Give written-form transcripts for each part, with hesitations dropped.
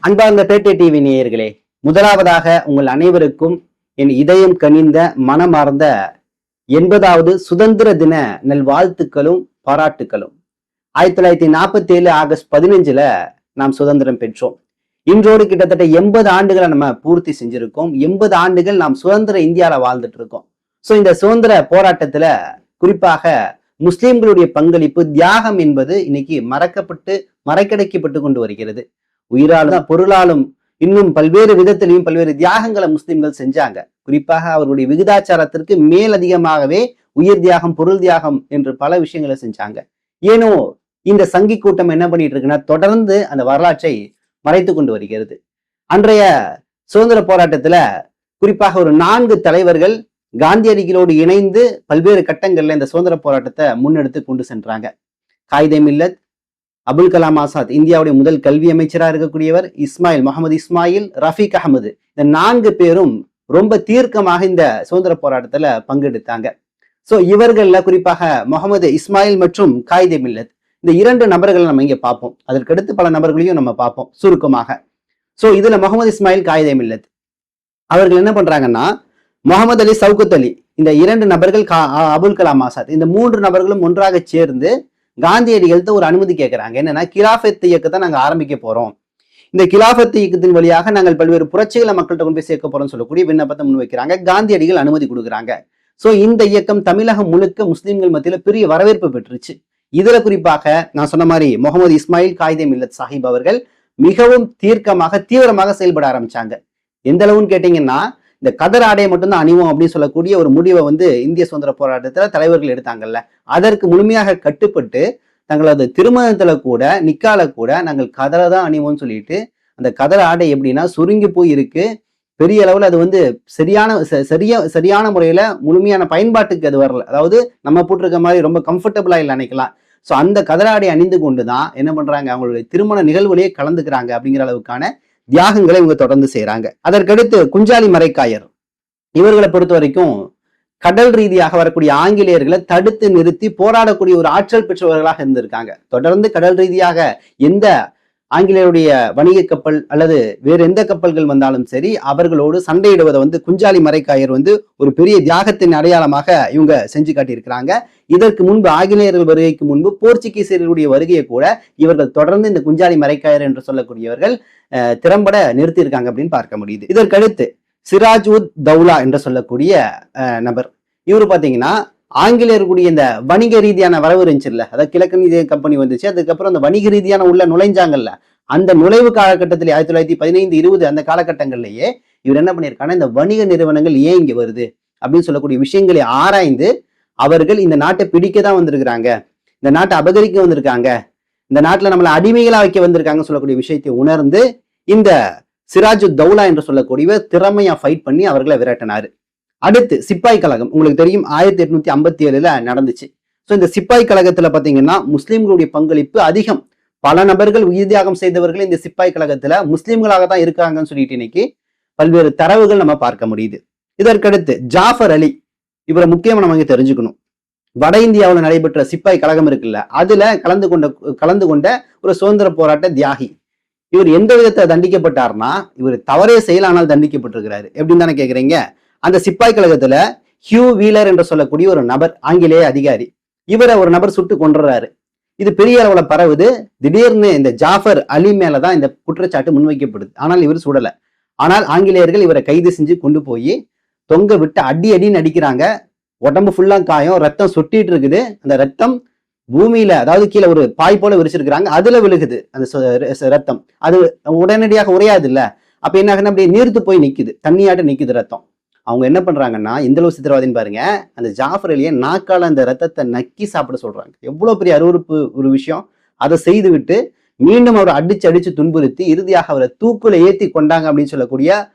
அன்பார்ந்த பேட்டை டிவி நேயர்களே, முதலாவதாக உங்கள் அனைவருக்கும் என் இதயம் கனிந்த மனமார்ந்த 80வது சுதந்திர தின நல்வாழ்த்துக்களும் பாராட்டுக்களும். 1947 ஆகஸ்ட் 15 நாம் சுதந்திரம் பெற்றோம். இன்றோடு கிட்டத்தட்ட 80 ஆண்டுகளை நம்ம பூர்த்தி செஞ்சிருக்கோம். 80 ஆண்டுகள் நாம் சுதந்திர இந்தியாவில வாழ்ந்துட்டு இருக்கோம். சோ இந்த சுதந்திர போராட்டத்துல குறிப்பாக முஸ்லிம்களுடைய பங்களிப்பு, தியாகம் என்பது இன்னைக்கு மறைக்கடைக்கப்பட்டு கொண்டு வருகிறது. உயிராலும் பொருளாலும் இன்னும் பல்வேறு விதத்திலையும் பல்வேறு தியாகங்களை முஸ்லிம்கள் செஞ்சாங்க. குறிப்பாக அவர்களுடைய விகிதாச்சாரத்திற்கு மேலதிகமாகவே உயிர் தியாகம், பொருள் தியாகம் என்று பல விஷயங்களை செஞ்சாங்க. ஏனோ இந்த சங்கி கூட்டம் என்ன பண்ணிட்டு இருக்குன்னா, தொடர்ந்து அந்த வரலாற்றை மறைத்து கொண்டு வருகிறது. அன்றைய சுதந்திர போராட்டத்துல குறிப்பாக ஒரு 4 தலைவர்கள் காந்தியடிகளோடு இணைந்து பல்வேறு கட்டங்கள்ல இந்த சுதந்திர போராட்டத்தை முன்னெடுத்து கொண்டு சென்றாங்க. காயிதே மில்லத், அபுல் கலாம் ஆசாத், இந்தியாவுடைய முதல் கல்வி அமைச்சராக இருக்கக்கூடியவர், முகமது இஸ்மாயில், ரஃபீக் அகமது, இந்த 4 பேரும் ரொம்ப தீர்க்கமாக இந்த சுதந்திர போராட்டத்துல பங்கெடுத்தாங்க. சோ இவர்கள்ல குறிப்பாக முகமது இஸ்மாயில் மற்றும் காயிதே மில்லத், இந்த 2 நபர்களை நம்ம இங்க பார்ப்போம். அதற்கடுத்து பல நபர்களையும் நம்ம பார்ப்போம் சுருக்கமாக. சோ இதுல முகமது இஸ்மாயில், காயிதே மில்லத் அவர்கள் என்ன பண்றாங்கன்னா, முகமது அலி, சவுகத் அலி, இந்த 2 நபர்கள், அபுல் கலாம் ஆசாத், இந்த 3 நபர்களும் ஒன்றாக சேர்ந்து காந்தியடிகள்கிட்ட ஒரு அனுமதி கேட்கிறாங்க. என்னன்னா, கிலாஃபத் இயக்கத்தை நாங்க ஆரம்பிக்க போறோம். இந்த கிலாஃபத் இயக்கத்தின் வழியாக நாங்கள் பல்வேறு புரட்சிகளை மக்கள்கிட்ட கொண்டு போய் சேர்க்க போறோம்னு சொல்லக்கூடிய விண்ணப்பத்தை முன்வைக்கிறாங்க. காந்தியடிகள் அனுமதி கொடுக்குறாங்க. சோ இந்த இயக்கம் தமிழகம் முழுக்க முஸ்லிம்கள் மத்தியில பெரிய வரவேற்பு பெற்றுச்சு. இதுல குறிப்பாக நான் சொன்ன மாதிரி முகமது இஸ்மாயில், காயிதே மில்லத் சாஹிப் அவர்கள் மிகவும் தீவிரமாக செயல்பட ஆரம்பிச்சாங்க. எந்த அளவுன்னு கேட்டீங்கன்னா, இந்த கதர் ஆடையை மட்டும்தான் அணிவோம் அப்படின்னு சொல்லக்கூடிய ஒரு முடிவை இந்திய சுதந்திர போராட்டத்துல தலைவர்கள் எடுத்தாங்கல்ல, அதற்கு முழுமையாக கட்டுப்பட்டு தங்களது திருமணத்துல கூட, நிக்கால கூட நாங்கள் கதரை தான் அணிவோம்னு சொல்லிட்டு, அந்த கதர் ஆடை எப்படின்னா சுருங்கி போய் இருக்கு. பெரிய அளவுல அது சரியான முறையில முழுமையான பயன்பாட்டுக்கு அது வரல. அதாவது நம்ம போட்டிருக்க மாதிரி ரொம்ப கம்ஃபர்டபுளா இல்லை நினைக்கலாம். சோ அந்த கதர் ஆடை அணிந்து கொண்டுதான் என்ன பண்றாங்க, அவங்களுடைய திருமண நிகழ்வுலயே கலந்துக்கிறாங்க. அப்படிங்கிற அளவுக்கான தியாகங்களை இவங்க தொடர்ந்து செய்யறாங்க. அதற்கடுத்து குஞ்சாலி மரைக்காயர், இவர்களை பொறுத்த வரைக்கும் கடல் ரீதியாக வரக்கூடிய ஆங்கிலேயர்களை தடுத்து நிறுத்தி போராடக்கூடிய ஒரு ஆற்றல் பெற்றவர்களாக இருந்திருக்காங்க. தொடர்ந்து கடல் ரீதியாக எந்த ஆங்கிலேயருடைய வணிக கப்பல் அல்லது வேறு எந்த கப்பல்கள் வந்தாலும் சரி, அவர்களோடு சண்டையிடுவதை குஞ்சாலி மரைக்காயர் ஒரு பெரிய தியாகத்தின் அடையாளமாக இவங்க செஞ்சு காட்டியிருக்கிறாங்க. இதற்கு முன்பு, ஆங்கிலேயர்கள் வருகைக்கு முன்பு போர்ச்சுகீசியர்களுடைய வருகையை கூட இவர்கள் தொடர்ந்து இந்த குஞ்சாலி மரைக்காயர் என்று சொல்லக்கூடியவர்கள் திறம்பட நிறுத்தியிருக்காங்க அப்படின்னு பார்க்க முடியுது. இதற்கடுத்து சிராஜ் உத் தௌலா என்று சொல்லக்கூடிய நபர், இவரு பாத்தீங்கன்னா ஆங்கிலேயர்களுடைய இந்த வணிக ரீதியான வரவு இருந்துச்சுல்ல, அதாவது கிழக்கு நீதிய கம்பெனி வந்துச்சு, அதுக்கப்புறம் அந்த வணிக ரீதியான உள்ள நுழைஞ்சாங்கல்ல, அந்த நுழைவு காலகட்டத்திலே 1915, 20 அந்த காலகட்டங்கள்லயே இவர் என்ன பண்ணியிருக்காங்கன்னா, இந்த வணிக நிறுவனங்கள் ஏன் இங்க வருது அப்படின்னு சொல்லக்கூடிய விஷயங்களை ஆராய்ந்து அவர்கள் இந்த நாட்டை பிடிக்க தான் வந்திருக்கிறாங்க, இந்த நாட்டை அபகரிக்க வந்திருக்காங்க, இந்த நாட்டுல நம்மளை அடிமைகளா வைக்க வந்திருக்காங்கன்னு சொல்லக்கூடிய விஷயத்தை உணர்ந்து இந்த சிராஜு தௌலா என்று சொல்லக்கூடியவர் திறமையா ஃபைட் பண்ணி அவர்களை விரட்டினாரு. அடுத்து சிப்பாய் கழகம், உங்களுக்கு தெரியும் 1857 நடந்துச்சு. ஸோ இந்த சிப்பாய் கழகத்துல பாத்தீங்கன்னா முஸ்லிம்களுடைய பங்களிப்பு அதிகம். பல நபர்கள் உயிர் தியாகம் செய்தவர்கள் இந்த சிப்பாய் கழகத்துல முஸ்லிம்களாக தான் இருக்காங்கன்னு சொல்லிட்டு இன்னைக்கு பல்வேறு தரவுகள் நம்ம பார்க்க முடியுது. இதற்கடுத்து ஜாஃபர் அலி, இவரை முக்கியமா நம்ம இங்க தெரிஞ்சுக்கணும். வட இந்தியாவில் நடைபெற்ற சிப்பாய் கழகம் இருக்குல்ல, அதுல கலந்து கொண்ட ஒரு சுதந்திர போராட்ட தியாகி. இவர் எந்த விதத்தை தண்டிக்கப்பட்டார்னா, இவர் தவறே செயலானால் தண்டிக்கப்பட்டிருக்கிறாரு. எப்படின்னு தானே கேக்குறீங்க. அந்த சிப்பாய் கழகத்துல ஹியூ வீலர் என்று சொல்லக்கூடிய ஒரு நபர், ஆங்கிலேய அதிகாரி, இவரை ஒரு நபர் சுட்டு கொன்றாரு. இது பெரிய அளவுல பரவுது. திடீர்னு இந்த ஜாஃபர் அலி மேலதான் இந்த குற்றச்சாட்டு முன்வைக்கப்படுது. ஆனால் இவர் சுடல. ஆனால் ஆங்கிலேயர்கள் இவரை கைது செஞ்சு கொண்டு போய் தொங்க விட்டு அடின்னு அடிக்கிறாங்க. உடம்பு ஃபுல்லா காயம், ரத்தம் சொட்டிட்டு இருக்குது. அந்த ரத்தம் பூமியில, அதாவது கீழே ஒரு பாய் போல விரிச்சிருக்கிறாங்க, அதுல விழுகுது அந்த ரத்தம். அது உடனடியாக உரையாது இல்ல. அப்ப என்ன ஆகுதுன்னா, அப்படியே நீர்த்து போய் நிக்குது, தண்ணியாட்டு நிக்குது ரத்தம். அவங்க என்ன பண்றாங்கன்னா, எந்த அளவு சித்திரவாதின்னு பாருங்க, அந்த ஜாஃபர் அலியை நாக்கால அந்த ரத்தத்தை நக்கி சாப்பிட சொல்றாங்க. எவ்வளவு பெரிய அருவருப்பு ஒரு விஷயம். அதை செய்து விட்டு மீண்டும் அவரை அடிச்சு துன்புறுத்தி இறுதியாக அவரை தூக்குல ஏத்தி கொண்டாங்க அப்படின்னு சொல்லக்கூடிய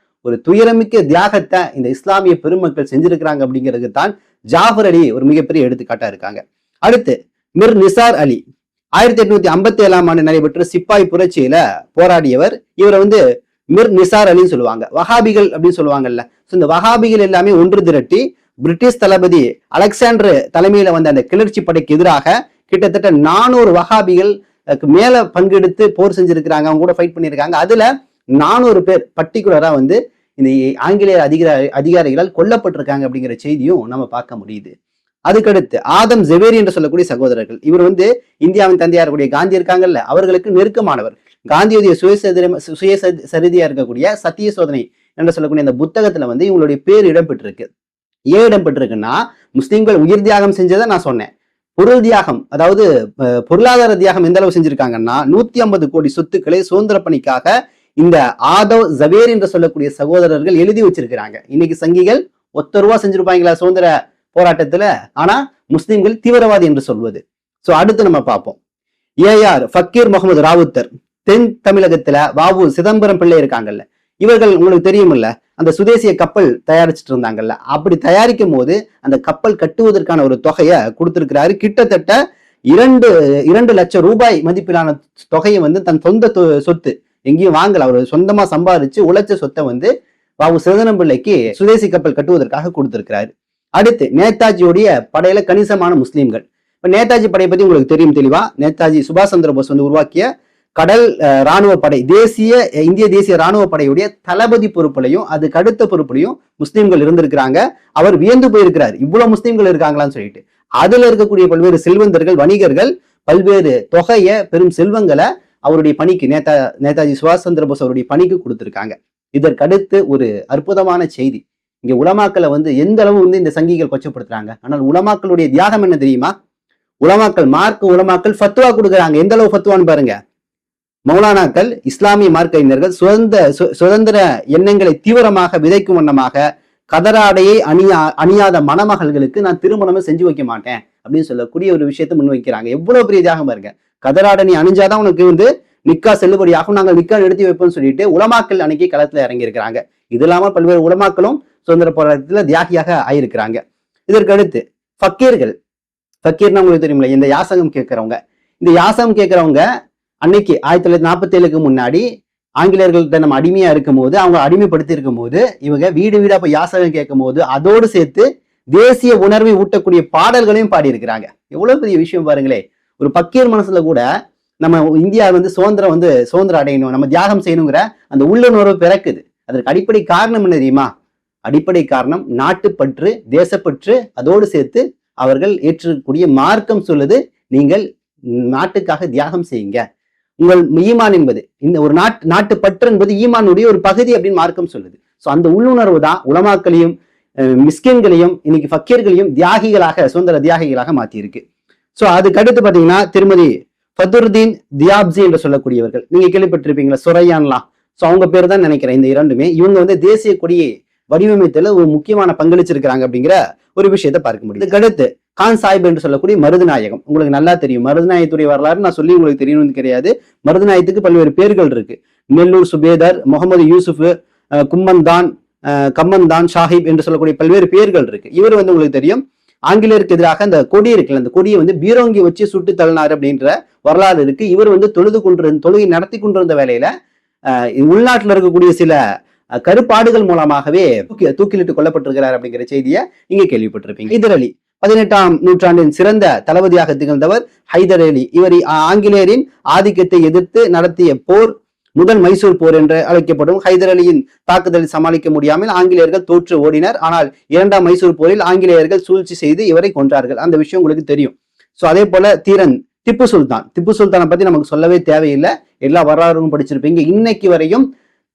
ஒரு துயரமிக்க தியாகத்தை இந்த இஸ்லாமிய பெருமக்கள் செஞ்சிருக்கிறாங்க. அப்படிங்கிறது தான் ஜாஃபர் அலி ஒரு மிகப்பெரிய எடுத்துக்காட்டா இருக்காங்க. அடுத்து மிர் நிசார் அலி, 1857 நடைபெற்ற சிப்பாய் புரட்சியில போராடியவர். இவரை மிர் நிசார் அலின்னு சொல்லுவாங்க. வஹாபிகள் அப்படின்னு சொல்லுவாங்கல்ல. இந்த வஹாபிகள் எல்லாமே ஒன்று திரட்டி பிரிட்டிஷ் தளபதி அலெக்சாண்டர் தலைமையில வந்த அந்த கிளர்ச்சி படைக்கு எதிராக கிட்டத்தட்ட 400 வஹாபிகள் மேல பங்கெடுத்து போர் செஞ்சிருக்கிறாங்க. அவங்க கூட ஃபைட் பண்ணியிருக்காங்க. அதுல 400 பேர் பர்டிகுலரா வந்து இந்த ஆங்கிலேய அதிகாரிகளால் கொல்லப்பட்டிருக்காங்க அப்படிங்கிற செய்தியும் நம்ம பார்க்க முடியுது. அதுக்கடுத்து ஆதம் ஜெவேரி என்று சொல்லக்கூடிய சகோதரர்கள், இவர் வந்து இந்தியாவின் தந்தையார் கூடிய காந்தி இருக்காங்கல்ல, அவர்களுக்கு நெருக்கமானவர். காந்தியுடைய சுயசரிதியா இருக்கக்கூடிய சத்திய சோதனை என்று சொல்லக்கூடிய அந்த புத்தகத்துல வந்து இவங்களுடைய பேர் இடம்பெற்றிருக்கு. ஏன் இடம்பெற்றிருக்குன்னா, முஸ்லிம்கள் உயிர் தியாகம் செஞ்சதை நான் சொன்னேன். பொருள் தியாகம், அதாவது பொருளாதார தியாகம் எந்த அளவு செஞ்சிருக்காங்கன்னா 150 கோடி சொத்துக்களை சுதந்திர பணிக்காக இந்த ஆதவ் ஜவேர் என்று சொல்லக்கூடிய சகோதரர்கள் எழுதி வச்சிருக்கிறாங்க. இன்னைக்கு சங்கிகள் ₹1 செஞ்சிருப்பாங்களா சுதந்திர போராட்டத்துல? ஆனா முஸ்லிம்கள் தீவிரவாதி என்று சொல்வது. சோ அடுத்து நம்ம பார்ப்போம். ஏஆர் ஃபக்கீர் முகமது ராவுத்தர், தென் தமிழகத்துல வாவு சிதம்பரம் பிள்ளை இருக்காங்கல்ல, இவர்கள் உங்களுக்கு தெரியுமில்ல, அந்த சுதேசிய கப்பல் தயாரிச்சுட்டு இருந்தாங்கல்ல, அப்படி தயாரிக்கும் போது அந்த கப்பல் கட்டுவதற்கான ஒரு தொகையை கொடுத்திருக்கிறாரு. கிட்டத்தட்ட 2 லட்சம் ரூபாய் மதிப்பிலான தொகையை வந்து தன் சொந்த சொத்து, எங்கேயும் வாங்கல, அவர் சொந்தமா சம்பாதிச்சு உழைச்ச சொத்தை வந்து வாவு சிதம்பரம் பிள்ளைக்கு சுதேசி கப்பல் கட்டுவதற்காக கொடுத்திருக்கிறாரு. அடுத்து நேதாஜியுடைய படையில கணிசமான முஸ்லீம்கள். இப்ப நேதாஜி படையை பத்தி உங்களுக்கு தெரியும் தெளிவா. நேதாஜி சுபாஷ் சந்திர போஸ் வந்து உருவாக்கிய கடல் ராணுவ படை, இந்திய தேசிய ராணுவ படையுடைய தளபதி பொறுப்புலையும் அதுக்கு அடுத்த பொறுப்புலையும் முஸ்லீம்கள் இருந்திருக்கிறாங்க. அவர் வியந்து போயிருக்கிறார், இவ்வளவு முஸ்லீம்கள் இருக்காங்களான்னு சொல்லிட்டு. அதுல இருக்கக்கூடிய பல்வேறு செல்வந்தர்கள், வணிகர்கள் பல்வேறு தொகையை, பெரும் செல்வங்களை அவருடைய பணிக்கு, நேதாஜி சுபாஷ் சந்திர போஸ் அவருடைய பணிக்கு கொடுத்திருக்காங்க. இதற்கடுத்து ஒரு அற்புதமான செய்தி. இங்க உலமாக்களை வந்து எந்த அளவு வந்து இந்த சங்கிகள் கொச்சப்படுத்துறாங்க. ஆனால் உலமாக்களுடைய தியாகம் என்ன தெரியுமா? உலமாக்கள், மார்க்க உலமாக்கள் ஃபத்வா கொடுக்குறாங்க. எந்த அளவு ஃபத்வான்னு பாருங்க. மௌலானாக்கள், இஸ்லாமிய மார்க்க அறிஞர்கள் சுதந்திர எண்ணங்களை தீவிரமாக விதைக்கும் வண்ணமாக கதராடையை அணியாத மணமகள்களுக்கு நான் திருமணமே செஞ்சு வைக்க மாட்டேன் அப்படின்னு சொல்லக்கூடிய ஒரு விஷயத்தை முன்வைக்கிறாங்க. எவ்வளவு பெரிய தியாகம் பாருங்க. கதராடை நீ அணிஞ்சாதான் உனக்கு வந்து நிக்கா செல்லுபடியாகும், நாங்கள் நிக்கா எடுத்து வைப்போம்னு சொல்லிட்டு உலமாக்கள் அன்னைக்கு களத்துல இறங்கி இருக்கிறாங்க. இது இல்லாம பல்வேறு உலமாக்களும் சுதந்திர போராட்டத்துல தியாகியாக ஆயிருக்கிறாங்க. இதற்கு அடுத்து ஃபக்கீர்கள். ஃபக்கீர்னா உங்களுக்கு தெரியுமில்ல, இந்த யாசகம் கேட்கிறவங்க. இந்த யாசகம் கேட்கிறவங்க அன்னைக்கு 1947க்கு முன்னாடி ஆங்கிலேயர்கள்ட்ட நம்ம அடிமையா இருக்கும் போது, அவங்க அடிமைப்படுத்தி இருக்கும் போது, இவங்க வீடு வீடா போய் யாசகம் கேட்கும் போது அதோடு சேர்த்து தேசிய உணர்வை ஊட்டக்கூடிய பாடல்களையும் பாடி இருக்கிறாங்க. எவ்வளவு பெரிய விஷயம் பாருங்களே. ஒரு பக்கீர் மனசுல கூட நம்ம இந்தியா வந்து சுதந்திரம் அடையணும், நம்ம தியாகம் செய்யணுங்கிற அந்த உள்ளுணர்வு பிறக்குது. அதற்கு அடிப்படை காரணம் என்ன தெரியுமா? அடிப்படை காரணம் நாட்டுப்பற்று, தேசப்பற்று. அதோடு சேர்த்து அவர்கள் ஏற்றக்கூடிய மார்க்கம் சொல்லுது, நீங்கள் நாட்டுக்காக தியாகம் செய்யுங்க. உங்கள் ஈமான் என்பது, இந்த ஒரு நாட்டு பற்று என்பது ஈமானுடைய ஒரு பகுதி அப்படின்னு மார்க்கம் சொல்லுது. சோ அந்த உள்ளுணர்வு தான் உலமாக்களையும் மிஸ்கின்களையும் இன்னைக்கு ஃபக்கீர்களையும் தியாகிகளாக, சுதந்திர தியாகிகளாக மாத்தி இருக்கு. சோ அதுக்கு அடுத்து பாத்தீங்கன்னா திருமதி ஃபதுர்தீன் தியாப்ஜி என்று சொல்லக்கூடியவர்கள், நீங்க கேள்விப்பட்டிருப்பீங்களா, சுரையான்லாம். சோ அவங்க பேர் தான் நினைக்கிறேன் இந்த இரண்டுமே. இவங்க வந்து தேசிய கொடியை வடிவமைத்தல ஒரு முக்கியமான பங்களிச்சிருக்கிறாங்க அப்படிங்கிற ஒரு விஷயத்த பார்க்க முடியும். இதுக்கு அடுத்து கான் சாஹிப் என்று சொல்லக்கூடிய மருதுநாயகம், உங்களுக்கு நல்லா தெரியும். மருதுநாயகத்துடைய வரலாறு நான் சொல்லி உங்களுக்கு தெரியணும்னு கிடையாது. மருதுநாயகத்துக்கு பல்வேறு பேர்கள் இருக்கு. நெல்லூர் சுபேதர், முகமது யூசுப், கம்மன்தான் ஷாஹிப் என்று சொல்லக்கூடிய பல்வேறு பேர்கள் இருக்கு. இவர் வந்து உங்களுக்கு தெரியும், ஆங்கிலேயருக்கு எதிராக அந்த கொடி இருக்குல்ல, அந்த கொடியை வந்து பீரோங்கி வச்சு சுட்டு தள்ளினார் அப்படின்ற வரலாறு இருக்கு. இவர் வந்து தொழுகை நடத்தி கொண்டிருந்த வேலையில உள்நாட்டில் இருக்கக்கூடிய சில கருப்பாடுகள் மூலமாகவே தூக்கிலிட்டு கொல்லப்பட்டிருக்கிறார் அப்படிங்கிற செய்தியை நீங்க கேள்விப்பட்டிருப்பீங்க. ஹைதர் அலி 18ஆம் நூற்றாண்டின் சிறந்த தளபதியாக திகழ்ந்தவர் ஹைதர் அலி. இவர் ஆங்கிலேயரின் ஆதிக்கத்தை எதிர்த்து நடத்திய போர் முதல் மைசூர் போர் என்று அழைக்கப்படும். ஹைதர் அலியின் தாக்குதலை சமாளிக்க முடியாமல் ஆங்கிலேயர்கள் தோற்று ஓடினர். ஆனால் 2ஆம் மைசூர் போரில் ஆங்கிலேயர்கள் சூழ்ச்சி செய்து இவரை கொன்றார்கள். அந்த விஷயம் உங்களுக்கு தெரியும். சோ அதே போல தீரன் திப்பு சுல்தானை பத்தி நமக்கு சொல்லவே தேவையில்லை, எல்லா வரலாறும் படிச்சிருப்பீங்க. இன்னைக்கு வரையும்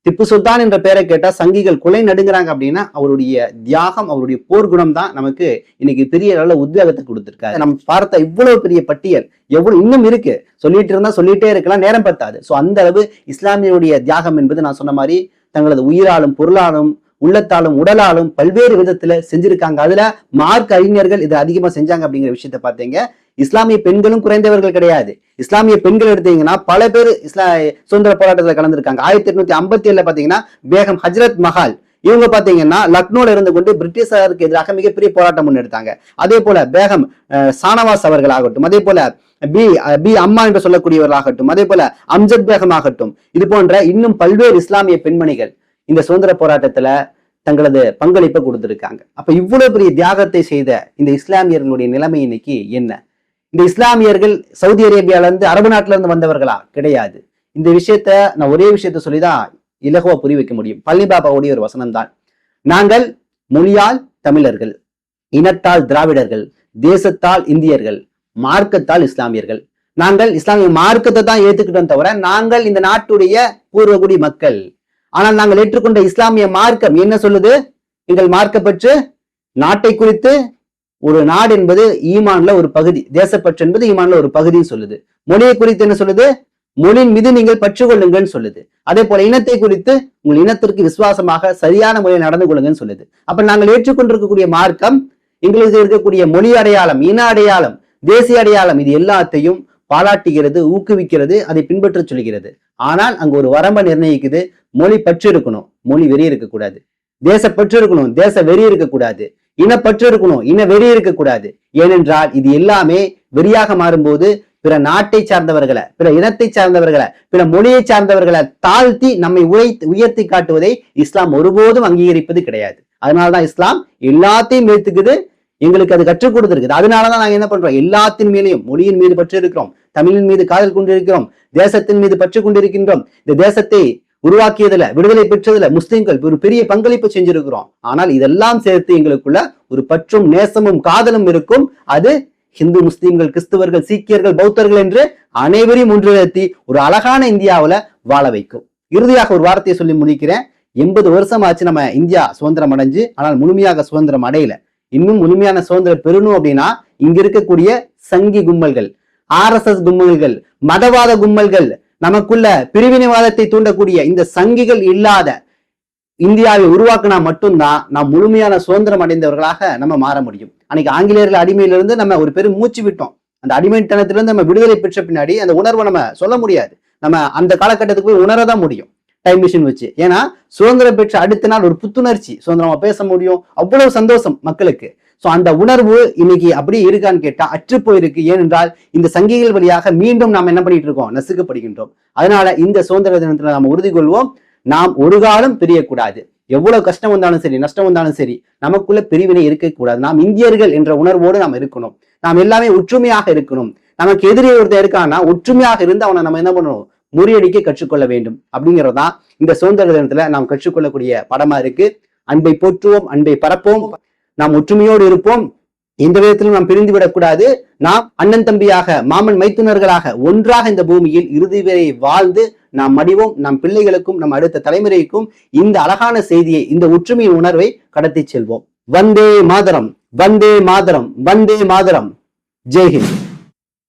திப்பு சுல்தான் என்ற பெயரை கேட்டா சங்கிகள் கொலை நடுங்கிறாங்க. அப்படின்னா அவருடைய தியாகம், அவருடைய போர்க்குணம் தான் நமக்கு இன்னைக்கு பெரிய அளவுல உத்வேகத்தை கொடுத்திருக்காரு. நம்ம பார்த்த இவ்வளவு பெரிய பட்டியல் எவ்வளவு இன்னும் இருக்கு, சொல்லிட்டு இருந்தா சொல்லிட்டே இருக்கலாம், நேரம் பத்தாது. சோ அந்த அளவு இஸ்லாமியருடைய தியாகம் என்பது நான் சொன்ன மாதிரி தங்களது உயிராலும் பொருளாலும் உள்ளத்தாலும் உடலாலும் பல்வேறு விதத்துல செஞ்சிருக்காங்க. அதுல மார்க் அறிஞர்கள் இதை அதிகமா செஞ்சாங்க அப்படிங்கிற விஷயத்த பார்த்தீங்க. இஸ்லாமிய பெண்களும் குறைந்தவர்கள் கிடையாது. இஸ்லாமிய பெண்கள் எடுத்தீங்கன்னா பல பேர் சுதந்திர போராட்டத்துல கலந்துருக்காங்க. 1857 பாத்தீங்கன்னா பேகம் ஹஜ்ரத் மஹால், இவங்க பாத்தீங்கன்னா லக்னோல இருந்து கொண்டு பிரிட்டிஷாருக்கு எதிராக மிகப்பெரிய போராட்டம் முன்னெடுத்தாங்க. அதே போல பேகம் ஷானவாஸ் அவர்கள் ஆகட்டும், அதே போல பி அம்மா என்று சொல்லக்கூடியவர்களாகட்டும், அதே போல அம்ஜத் பேகம் ஆகட்டும், இது போன்ற இன்னும் பல்வேறு இஸ்லாமிய பெண்மணிகள் இந்த சுதந்திர போராட்டத்துல தங்களது பங்களிப்பை கொடுத்திருக்காங்க. அப்ப இவ்வளவு பெரிய தியாகத்தை செய்த இந்த இஸ்லாமியர்களுடைய நிலைமை இன்னைக்கு என்ன? இந்த இஸ்லாமியர்கள் சவுதி அரேபியால இருந்து, அரபு நாட்டுல இருந்து வந்தவர்களா? கிடையாது. இந்த விஷயத்த நான் ஒரே விஷயத்த சொல்லிதான் இலகுவா புரிய வைக்க முடியும். பழனி பாபாவுடைய ஒரு வசனம் தான். நாங்கள் மொழியால் தமிழர்கள், இனத்தால் திராவிடர்கள், தேசத்தால் இந்தியர்கள், மார்க்கத்தால் இஸ்லாமியர்கள். நாங்கள் இஸ்லாமிய மார்க்கத்தை தான் ஏத்துக்கிட்டோம் தவிர நாங்கள் இந்த நாட்டுடைய பூர்வகுடி மக்கள். ஆனால் நாங்கள் ஏற்றுக்கொண்ட இஸ்லாமிய மார்க்கம் என்ன சொல்லுது? எங்கள் மார்க்கப்பற்று நாட்டை குறித்து, ஒரு நாடு என்பது ஈமான்ல ஒரு பகுதி, தேசப்பற்று என்பது ஈமான்ல ஒரு பகுதின்னு சொல்லுது. மொழியை குறித்து என்ன சொல்லுது? மொழியின் மீது நீங்கள் பற்று கொள்ளுங்கன்னு சொல்லுது. அதே போல இனத்தை குறித்து உங்கள் இனத்திற்கு விசுவாசமாக சரியான முறையில் நடந்து கொள்ளுங்கன்னு சொல்லுது. அப்ப நாங்கள் ஏற்றுக்கொண்டிருக்கக்கூடிய மார்க்கம் எங்களுக்கு இருக்கக்கூடிய மொழி அடையாளம், இன அடையாளம், தேசிய அடையாளம், இது எல்லாத்தையும் பாராட்டுகிறது, ஊக்குவிக்கிறது, அதை பின்பற்ற சொல்கிறது. ஆனால் அங்க ஒரு வரம்பை நிர்ணயிக்குது. மொழி பற்று இருக்கணும், மொழி வெறி இருக்கக்கூடாது. தேசப்பற்று இருக்கணும், தேச வெறி இருக்கக்கூடாது. இனப்பற்று இருக்கணும், இன வெறி இருக்கக்கூடாது. ஏனென்றால் இது எல்லாமே வெறியாக மாறும்போது பிற நாட்டை சார்ந்தவர்களை, பிற இனத்தை சார்ந்தவர்களை, பிற மொழியை சார்ந்தவர்களை தாழ்த்தி நம்மை உயர்த்தி காட்டுவதை இஸ்லாம் ஒருபோதும் அங்கீகரிப்பது கிடையாது. அதனாலதான் இஸ்லாம் எல்லாத்தையும் ஏத்துக்குது, எங்களுக்கு அது கற்றுக் கொடுத்திருக்குது. அதனாலதான் நாங்க என்ன பண்றோம்? எல்லாத்தின் மேலேயும் மொழியின் மீது பற்று இருக்கிறோம், தமிழின் மீது காதல் கொண்டிருக்கிறோம், தேசத்தின் மீது பற்று கொண்டிருக்கின்றோம். இந்த தேசத்தை உருவாக்கியதுல, விடுதலை பெற்றதுல முஸ்லிம்கள் ஒரு பெரிய பங்களிப்பு செஞ்சிருக்கிறோம். ஆனால் இதெல்லாம் சேர்த்து எங்களுக்குள்ள ஒரு பற்றும் நேசமும் காதலும் இருக்கும். அது ஹிந்து, முஸ்லிம்கள், கிறிஸ்துவர்கள், சீக்கியர்கள், பௌத்தர்கள் என்று அனைவரையும் ஒன்றிணைத்தி ஒரு அழகான இந்தியாவில வாழ வைக்கும். இறுதியாக ஒரு வார்த்தையை சொல்லி முடிக்கிறேன். 80 வருஷம் ஆச்சு நம்ம இந்தியா சுதந்திரம் அடைஞ்சு, ஆனால் முழுமையாக சுதந்திரம் அடையல. இன்னும் முழுமையான சுதந்திரம் பெறணும் அப்படின்னா இங்க இருக்கக்கூடிய சங்கி கும்பல்கள், RSS கும்பல்கள், மதவாத கும்பல்கள், நமக்குள்ள பிரிவினைவாதத்தை தூண்டக்கூடிய இந்த சங்கிகள் இல்லாத இந்தியாவை உருவாக்கினா மட்டும்தான் நாம் முழுமையான சுதந்திரம் அடைந்தவர்களாக நம்ம மாற முடியும். அன்னைக்கு ஆங்கிலேயர்கள் அடிமையிலிருந்து நம்ம ஒரு பெரும் மூச்சு விட்டோம். அந்த அடிமைத்தனத்திலிருந்து நம்ம விடுதலை பெற்ற பின்னாடி அந்த உணர்வை நம்ம சொல்ல முடியாது. நம்ம அந்த காலகட்டத்துக்கு போய் உணரதான் முடியும் டைம் மிஷின் வச்சு. ஏன்னா சுதந்திரம் பெற்ற அடுத்த நாள் ஒரு புத்துணர்ச்சி, சுதந்திரமா பேச முடியும், அவ்வளவு சந்தோஷம் மக்களுக்கு. சோ அந்த உணர்வு இன்னைக்கு அப்படியே இருக்கான்னு கேட்டா அற்று போயிருக்கு. ஏனென்றால் இந்த சங்கிகள் வழியாக மீண்டும் நாம் என்ன பண்ணிட்டு இருக்கோம்? நசுக்கப்படுகின்றோம். அதனால இந்த சுதந்திர தினத்துல நாம் உறுதி கொள்வோம், நாம் ஒரு காலம் பிரியக்கூடாது. எவ்வளவு கஷ்டம் வந்தாலும் சரி, நஷ்டம் வந்தாலும் சரி, நமக்குள்ள பிரிவினை இருக்கக்கூடாது. நாம் இந்தியர்கள் என்ற உணர்வோடு நாம் இருக்கணும். நாம் எல்லாமே ஒற்றுமையாக இருக்கணும். நமக்கு எதிரி ஒருத்தர் இருக்கான்னா ஒற்றுமையாக இருந்து அவனை நம்ம என்ன பண்ணணும்? முறியடிக்க கற்றுக்கொள்ள வேண்டும். அப்படிங்கிறதான் இந்த சுதந்திர தினத்துல நாம் கற்றுக்கொள்ளக்கூடிய படமா இருக்கு. அன்பை போற்றுவோம், அன்பை பரப்போம், நாம் ஒற்றுமையோடு இருப்போம். எந்த விதத்திலும் நாம் பிரிந்து விடக்கூடாது. நாம் அண்ணன் தம்பியாக, மாமன் மைத்துனர்களாக ஒன்றாக இந்த பூமியில் இறுதி வரை வாழ்ந்து நாம் மடிவோம். நம் பிள்ளைகளுக்கும் நம் அடுத்த தலைமுறைக்கும் இந்த அழகான செய்தியை, இந்த ஒற்றுமையின் உணர்வை கடத்தி செல்வோம். வந்தே மாதரம், வந்தே மாதரம், வந்தே மாதரம். ஜெய்ஹிந்த்.